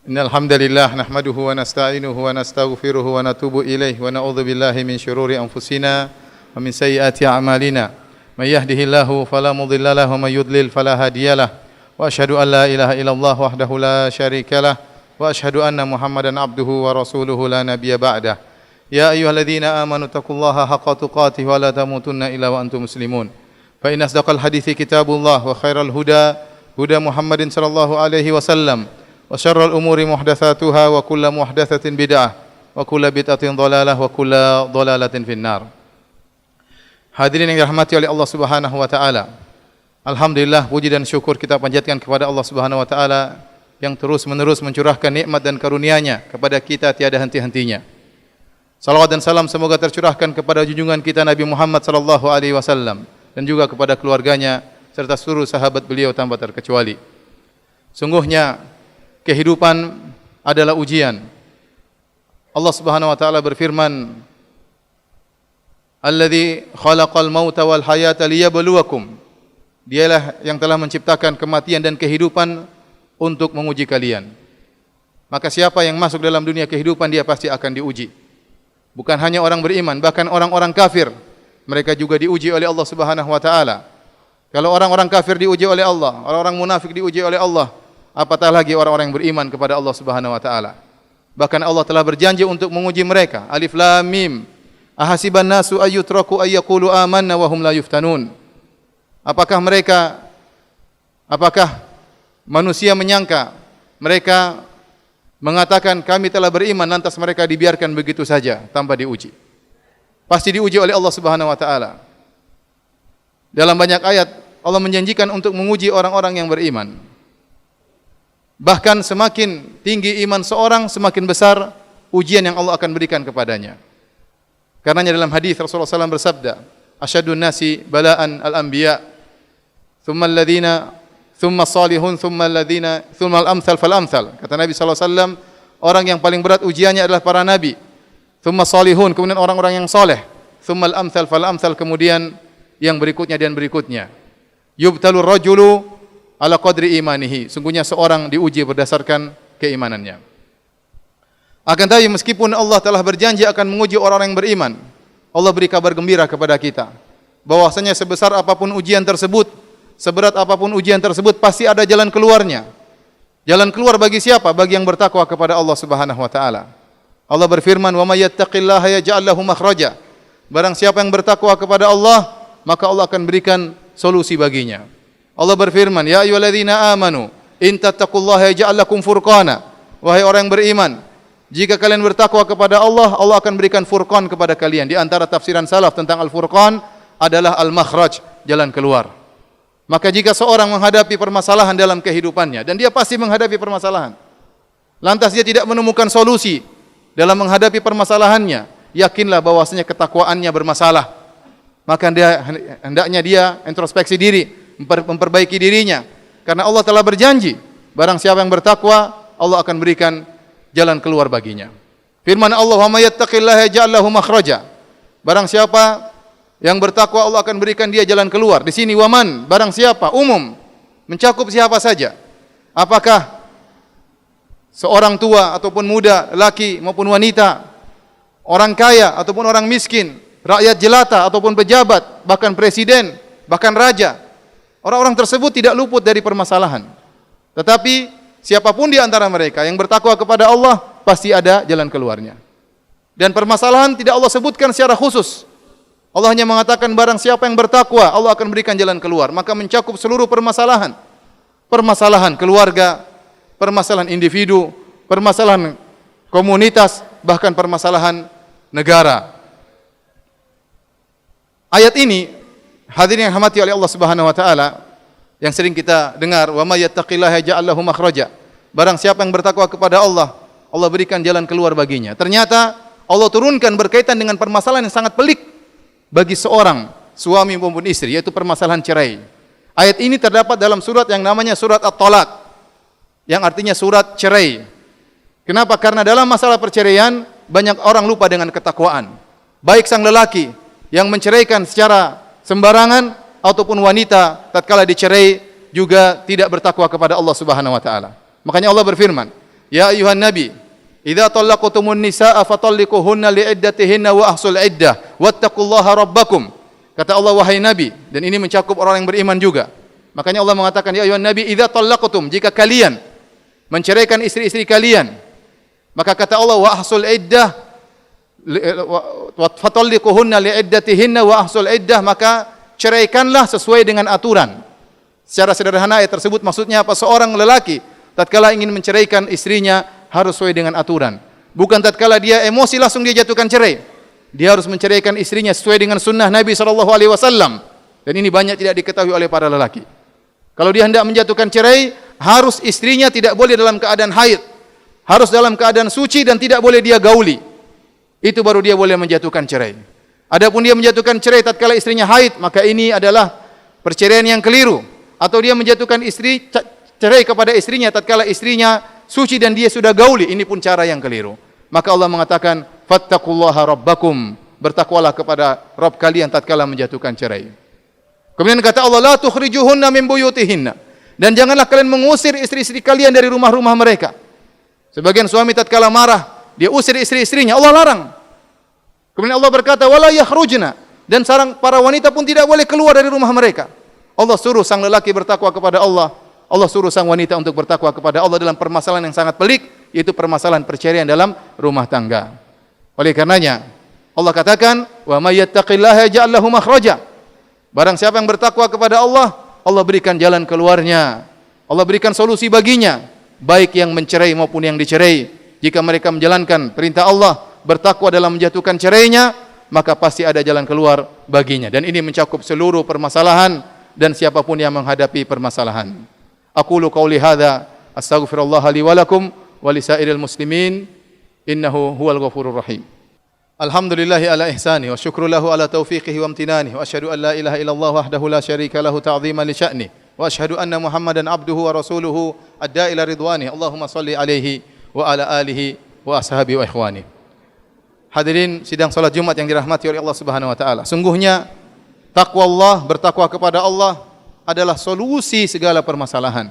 Innal hamdalillah nahmaduhu wa nasta'inuhu wa nastaghfiruhu wa natubu ilaihi wa na'udzu billahi min syururi anfusina wa min sayyiati a'malina. May yahdihillahu fala mudilla lahu wa may yudlil fala hadiyalah. Wa asyhadu an la ilaha illallah wahdahu la syarikalah wa asyhadu anna Muhammadan abduhu wa rasuluhu la nabiyya ba'dah. Ya ayyuhalladzina amanu taqullaha haqqa tuqatih wa la tamutunna illa wa antum muslimun. Fa inna asdaqal hadithi kitabullah wa khairal huda huda Muhammadin sallallahu alaihi wasallam. Wa syarrul umuri muhdatsatuha wa kullu muhdatsatin bid'ah wa kullu bid'atin dhalalah wa kullu dhalalatin finnar. Hadirin yang dirahmati oleh Allah Subhanahu wa taala. Alhamdulillah, puji dan syukur kita panjatkan kepada Allah Subhanahu wa taala yang terus-menerus mencurahkan nikmat dan karunia-Nya kepada kita tiada henti-hentinya. Salawat dan salam semoga tercurahkan kepada junjungan kita Nabi Muhammad sallallahu alaihi wasallam dan juga kepada keluarganya serta seluruh sahabat beliau tanpa terkecuali. Sungguhnya kehidupan adalah ujian. Allah Subhanahu wa taala berfirman, "Alladzi khalaqal mauta wal hayata liyabluwakum." Dialah yang telah menciptakan kematian dan kehidupan untuk menguji kalian. Maka siapa yang masuk dalam dunia kehidupan dia pasti akan diuji. Bukan hanya orang beriman, bahkan orang-orang kafir mereka juga diuji oleh Allah Subhanahu wa taala. Kalau orang-orang kafir diuji oleh Allah, orang-orang munafik diuji oleh Allah, apatah lagi orang-orang yang beriman kepada Allah Subhanahu wa taala. Bahkan Allah telah berjanji untuk menguji mereka. Alif Lam Mim. Ahasiban nasu ayyutraku ayyaqulu amanna wa hum la yuftanun. Apakah manusia menyangka mereka mengatakan kami telah beriman lantas mereka dibiarkan begitu saja tanpa diuji? Pasti diuji oleh Allah Subhanahu wa taala. Dalam banyak ayat Allah menjanjikan untuk menguji orang-orang yang beriman. Bahkan semakin tinggi iman seorang, semakin besar ujian yang Allah akan berikan kepadanya. Karenanya dalam hadis Rasulullah SAW bersabda, "Asyadun nasi bala'an al-anbiya, thumma alladhina, thumma salihun, thumma alladhina, thumma al-amthal fal-amthal." Kata Nabi SAW, orang yang paling berat ujiannya adalah para nabi. Thumma salihun, kemudian orang-orang yang soleh. Thumma al-amthal fal-amthal, kemudian yang berikutnya dan berikutnya. Yubtalur rajulu ala qadri imanihi. Sungguhnya seorang diuji berdasarkan keimanannya. Akan tetapi meskipun Allah telah berjanji akan menguji orang-orang yang beriman, Allah beri kabar gembira kepada kita bahwasanya sebesar apapun ujian tersebut, seberat apapun ujian tersebut, pasti ada jalan keluarnya. Jalan keluar bagi siapa? Bagi yang bertakwa kepada Allah Subhanahu wa taala. Allah berfirman, "Wa may yattaqillaha yaj'al lahu makhraja." Barang siapa yang bertakwa kepada Allah, maka Allah akan berikan solusi baginya. Allah berfirman, "Ya ayyuhalladzina amanu, in tattaqullaha yaj'al lakum furqana." Wahai orang yang beriman, jika kalian bertakwa kepada Allah, Allah akan berikan furqan kepada kalian. Di antara tafsiran salaf tentang al-furqan adalah al-makhraj, jalan keluar. Maka jika seorang menghadapi permasalahan dalam kehidupannya, dan dia pasti menghadapi permasalahan, lantas dia tidak menemukan solusi dalam menghadapi permasalahannya, yakinlah bahwasanya ketakwaannya bermasalah. Maka hendaknya dia introspeksi diri, memperbaiki dirinya, karena Allah telah berjanji barang siapa yang bertakwa Allah akan berikan jalan keluar baginya. Firman Allah, "Wa may yattaqillaha yaj'al lahu makhraja." Barang siapa yang bertakwa Allah akan berikan dia jalan keluar. Di sini waman, barang siapa, umum, mencakup siapa saja. Apakah seorang tua ataupun muda, laki maupun wanita, orang kaya ataupun orang miskin, rakyat jelata ataupun pejabat, bahkan presiden, bahkan raja. Orang-orang tersebut tidak luput dari permasalahan. Tetapi siapapun di antara mereka yang bertakwa kepada Allah, pasti ada jalan keluarnya. Dan permasalahan tidak Allah sebutkan secara khusus. Allah hanya mengatakan barang siapa yang bertakwa, Allah akan berikan jalan keluar. Maka mencakup seluruh permasalahan. Permasalahan keluarga, permasalahan individu, permasalahan komunitas, bahkan permasalahan negara. Ayat ini, hadirin yang dirahmati oleh Allah Subhanahu wa taala, yang sering kita dengar, "Wa may yattaqillaha yaj'al lahu makhraja." Barang siapa yang bertakwa kepada Allah, Allah berikan jalan keluar baginya. Ternyata Allah turunkan berkaitan dengan permasalahan yang sangat pelik bagi seorang suami maupun istri, yaitu permasalahan cerai. Ayat ini terdapat dalam surat yang namanya surat At-Talaq, yang artinya surat cerai. Kenapa? Karena dalam masalah perceraian banyak orang lupa dengan ketakwaan. Baik sang lelaki yang menceraikan secara sembarangan ataupun wanita tatkala dicerai juga tidak bertakwa kepada Allah Subhanahu wa taala. Makanya Allah berfirman, Ya ayuhan nabi, idza talaqtumun nisaa fatalliquhunna li'iddatihinna wa ahsul iddah wattaqullaha rabbakum. Kata Allah, wahai nabi, dan ini mencakup orang yang beriman juga. Makanya Allah mengatakan, ya ayuhan nabi, idza talaqtum, jika kalian menceraikan istri-istri kalian, maka kata Allah, wa ahsul iddah, fatalliquhunna li'iddatihinna wa ahsul iddah, maka ceraikanlah sesuai dengan aturan. Secara sederhana ayat tersebut maksudnya apa? Seorang lelaki tatkala ingin menceraikan istrinya harus sesuai dengan aturan. Bukan tatkala dia emosi langsung dia jatuhkan cerai. Dia harus menceraikan istrinya sesuai dengan sunnah Nabi SAW. Dan ini banyak tidak diketahui oleh para lelaki. Kalau dia hendak menjatuhkan cerai, harus istrinya tidak boleh dalam keadaan haid, harus dalam keadaan suci dan tidak boleh dia gauli. Itu baru dia boleh menjatuhkan cerai. Adapun dia menjatuhkan cerai tatkala istrinya haid, maka ini adalah perceraian yang keliru. Atau dia menjatuhkan cerai kepada istrinya tatkala istrinya suci dan dia sudah gauli, ini pun cara yang keliru. Maka Allah mengatakan, fattaqullaha rabbakum, bertakwalah kepada Rabb kalian tatkala menjatuhkan cerai. Kemudian kata Allah, la tukhrijuhunna min buyutihinna, dan janganlah kalian mengusir istri-istri kalian dari rumah-rumah mereka. Sebagian suami tatkala marah, dia usir istri-istrinya, Allah larang. Kemudian Allah berkata, wala yakhrujna, dan sarang para wanita pun tidak boleh keluar dari rumah mereka. Allah suruh sang lelaki bertakwa kepada Allah, Allah suruh sang wanita untuk bertakwa kepada Allah dalam permasalahan yang sangat pelik, yaitu permasalahan perceraian dalam rumah tangga. Oleh karenanya Allah katakan, wa may yattaqillaha yaj'al lahu makhraja. Barang siapa yang bertakwa kepada Allah, Allah berikan jalan keluarnya. Allah berikan solusi baginya, baik yang mencerai maupun yang dicerai. Jika mereka menjalankan perintah Allah, bertakwa dalam menjatuhkan cerainya, maka pasti ada jalan keluar baginya. Dan ini mencakup seluruh permasalahan dan siapapun yang menghadapi permasalahan. Aqulu qauli hadza astaghfirullah li wa lakum wa lisairil muslimin innahu huwal ghafurur rahim. Alhamdulillahi ala ihsani wa syukru lahu ala taufiqihi wa amtinani wa asyhadu an la ilaha illallah wahdahu la syarika lahu ta'ziman li sya'ni wa asyhadu anna Muhammadan abduhu wa rasuluhu adda ila ridwani. Allahumma salli alaihi wa ala alihi wa ashabihi wa ikhwani. Hadirin sidang salat Jumat yang dirahmati oleh Allah Subhanahu wa taala. Sungguhnya takwa Allah, bertakwa kepada Allah adalah solusi segala permasalahan.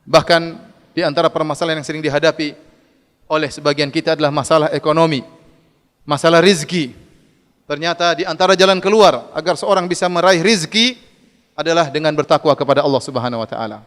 Bahkan di antara permasalahan yang sering dihadapi oleh sebagian kita adalah masalah ekonomi, masalah rizki. Ternyata di antara jalan keluar agar seorang bisa meraih rizki adalah dengan bertakwa kepada Allah Subhanahu wa taala.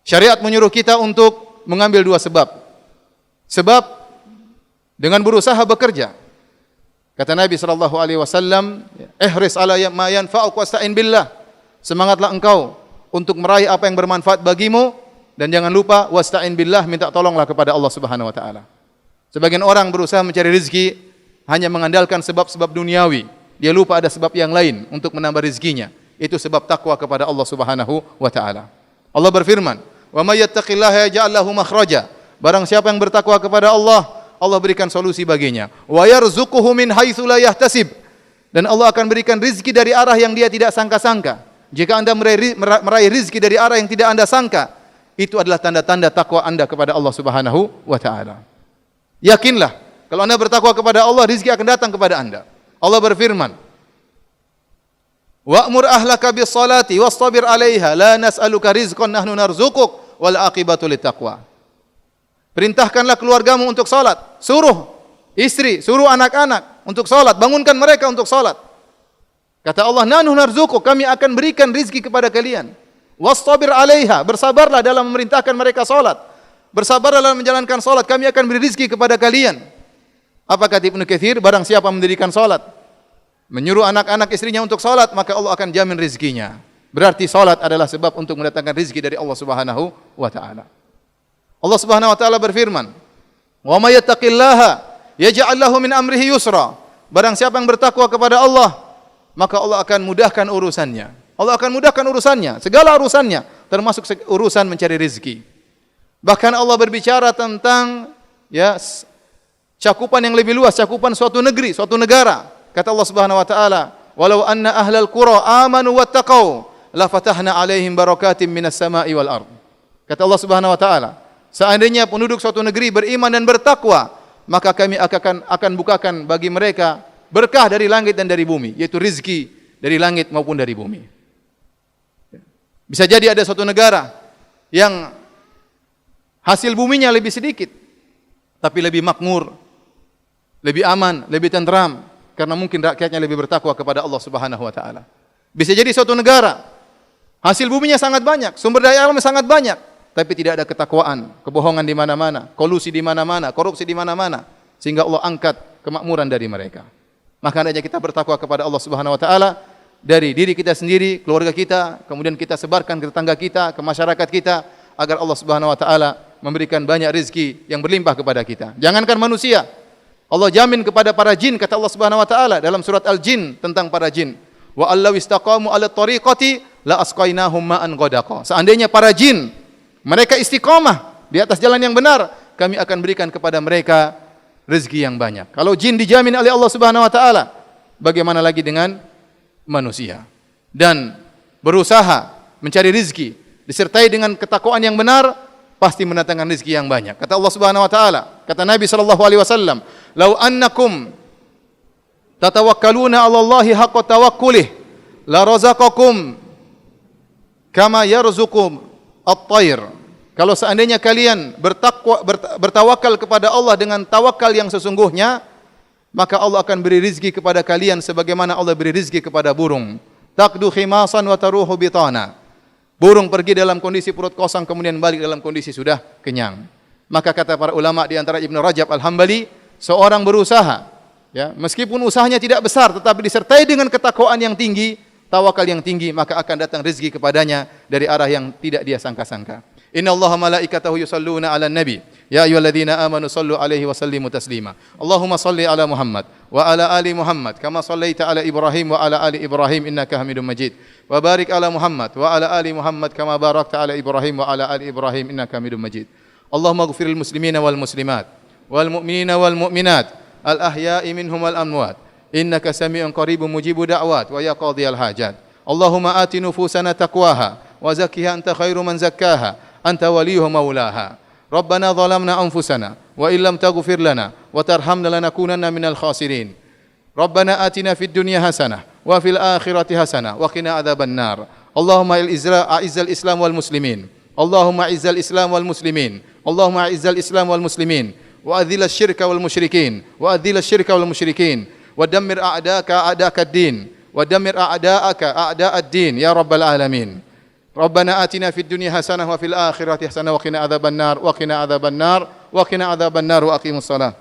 Syariat menyuruh kita untuk mengambil dua sebab. Sebab dengan berusaha bekerja. Kata Nabi SAW, ihris ala ma yanfa'uk wasta'in billah. Semangatlah engkau untuk meraih apa yang bermanfaat bagimu, dan jangan lupa wasta'in billah, minta tolonglah kepada Allah Subhanahu wa taala. Sebagian orang berusaha mencari rezeki hanya mengandalkan sebab-sebab duniawi. Dia lupa ada sebab yang lain untuk menambah rezekinya. Itu sebab takwa kepada Allah Subhanahu wa taala. Allah berfirman, "Wa may yattaqillaha yaj'al lahu makhraja." Barang siapa yang bertakwa kepada Allah, Allah berikan solusi baginya. Wa yarzuquhu min haitsu la yahtasib. Dan Allah akan berikan rizki dari arah yang dia tidak sangka-sangka. Jika Anda meraih rizki dari arah yang tidak Anda sangka, itu adalah tanda-tanda takwa Anda kepada Allah Subhanahu wa taala. Yakinlah, kalau Anda bertakwa kepada Allah, rizki akan datang kepada Anda. Allah berfirman, "Wa'mur ahlaka bis-salati wastabir 'alaiha, la nas'aluka rizqan nahnu narzuquk wal 'aqibatu lit-taqwa." Perintahkanlah keluargamu untuk salat. Suruh istri, suruh anak-anak untuk salat. Bangunkan mereka untuk salat. Kata Allah, nahnu narzuquk, kami akan berikan rizki kepada kalian. Wastabir 'alaiha, bersabarlah dalam memerintahkan mereka salat. Bersabarlah dalam menjalankan salat, kami akan beri rizki kepada kalian. Apa kata Ibnu Katsir? Barang siapa mendirikan salat, menyuruh anak-anak istrinya untuk salat, maka Allah akan jamin rizkinya. Berarti salat adalah sebab untuk mendatangkan rizki dari Allah Subhanahu wa taala. Allah Subhanahu wa taala berfirman, "Wa may yattaqillaha yaj'al lahu min amrihi yusra." Barang siapa yang bertakwa kepada Allah, maka Allah akan mudahkan urusannya. Allah akan mudahkan urusannya, segala urusannya, termasuk urusan mencari rezeki. Bahkan Allah berbicara tentang cakupan yang lebih luas, cakupan suatu negeri, suatu negara. Kata Allah Subhanahu wa taala, "Walau anna ahlal qura amanu wattaqau, la fatahna 'alaihim barakatim minas sama'i wal ard." Kata Allah Subhanahu wa taala, seandainya penduduk suatu negeri beriman dan bertakwa, maka kami akan bukakan bagi mereka berkah dari langit dan dari bumi, yaitu rizki dari langit maupun dari bumi. Bisa jadi ada suatu negara yang Hasil buminya lebih sedikit, tapi lebih makmur, lebih aman, lebih tentram, karena mungkin rakyatnya lebih bertakwa kepada Allah Subhanahu wa taala. Bisa jadi suatu negara hasil buminya sangat banyak, sumber daya alamnya sangat banyak, tapi tidak ada ketakwaan, kebohongan di mana-mana, kolusi di mana-mana, korupsi di mana-mana, sehingga Allah angkat kemakmuran dari mereka. Maka hendaknya kita bertakwa kepada Allah Subhanahu wa taala dari diri kita sendiri, keluarga kita, kemudian kita sebarkan ke tetangga kita, ke masyarakat kita, agar Allah Subhanahu wa taala memberikan banyak rezeki yang berlimpah kepada kita. Jangankan manusia, Allah jamin kepada para jin, kata Allah Subhanahu wa taala dalam surat Al-Jin tentang para jin. Wa allaw istaqamu ala tariqati la asqainahum ma'an ghadaqa. Seandainya para jin mereka istiqamah di atas jalan yang benar, kami akan berikan kepada mereka rezeki yang banyak. Kalau jin dijamin oleh Allah Subhanahu wa taala, bagaimana lagi dengan manusia? Dan berusaha mencari rezeki disertai dengan ketakwaan yang benar, pasti mendatangkan rezeki yang banyak. Kata Allah Subhanahu wa taala, kata Nabi sallallahu alaihi wasallam, "Lau annakum tatawakkaluna 'ala Allahi haqqa tawakkulih, la razaqakum kama yarzuqu at-tayr." Kalau seandainya kalian bertawakal kepada Allah dengan tawakal yang sesungguhnya, maka Allah akan beri rizki kepada kalian sebagaimana Allah beri rizki kepada burung. Taqdu khimasan wa taruhu bitana. Burung pergi dalam kondisi perut kosong, kemudian balik dalam kondisi sudah kenyang. Maka kata para ulama di antara Ibnu Rajab Al-Hambali, seorang berusaha, ya, meskipun usahanya tidak besar, tetapi disertai dengan ketakwaan yang tinggi, tawakal yang tinggi, maka akan datang rezeki kepadanya dari arah yang tidak dia sangka-sangka. Inna Allaha malaikatahu yusalluna ala nabi ya ayyuhalladzina amanu sallu alaihi wa sallimu taslima. Allahumma salli ala Muhammad wa ala ali Muhammad kama sallaita ala Ibrahim wa ala ali Ibrahim innaka Hamidum Majid. Wa barik ala Muhammad wa ala ali Muhammad kama barakta ala Ibrahim wa ala ali Ibrahim innaka Hamidum Majid. Allahumma ighfir lil muslimina wal muslimat wal mu'minina wal mu'minat al ahya'i minhum wal amwat innaka sami'un qaribun mujibud da'wat wa ya qadhiyal hajat. Allahumma ati nufusana taqwaha wa zakkiha anta khairu man zakkaha anta waliyuha maulaha. Rabbana zalamna anfusana wa illam taghfir lana wa tarhamna lanakunanna minal khasirin. Rabbana atina fid dunya hasanah wa fil akhirati hasanah wa qina adzaban nar. Allahumma a'izzal Islam wal muslimin. Allahumma a'izzal Islam wal muslimin. Allahumma a'izzal Islam wal muslimin wa adhil asy-syirka wal musyrikin wa adhil asy-syirka wal musyrikin wa dammir a'daka a'daka ad-din wa dammir a'da'aka a'da' ad-din ya rabbal alamin. Rabbana atina fid dunya hasanah wa fil akhirati hasanah wa qina adzaban nar wa qina adzaban nar wa qina adzaban nar wa aqimus salah.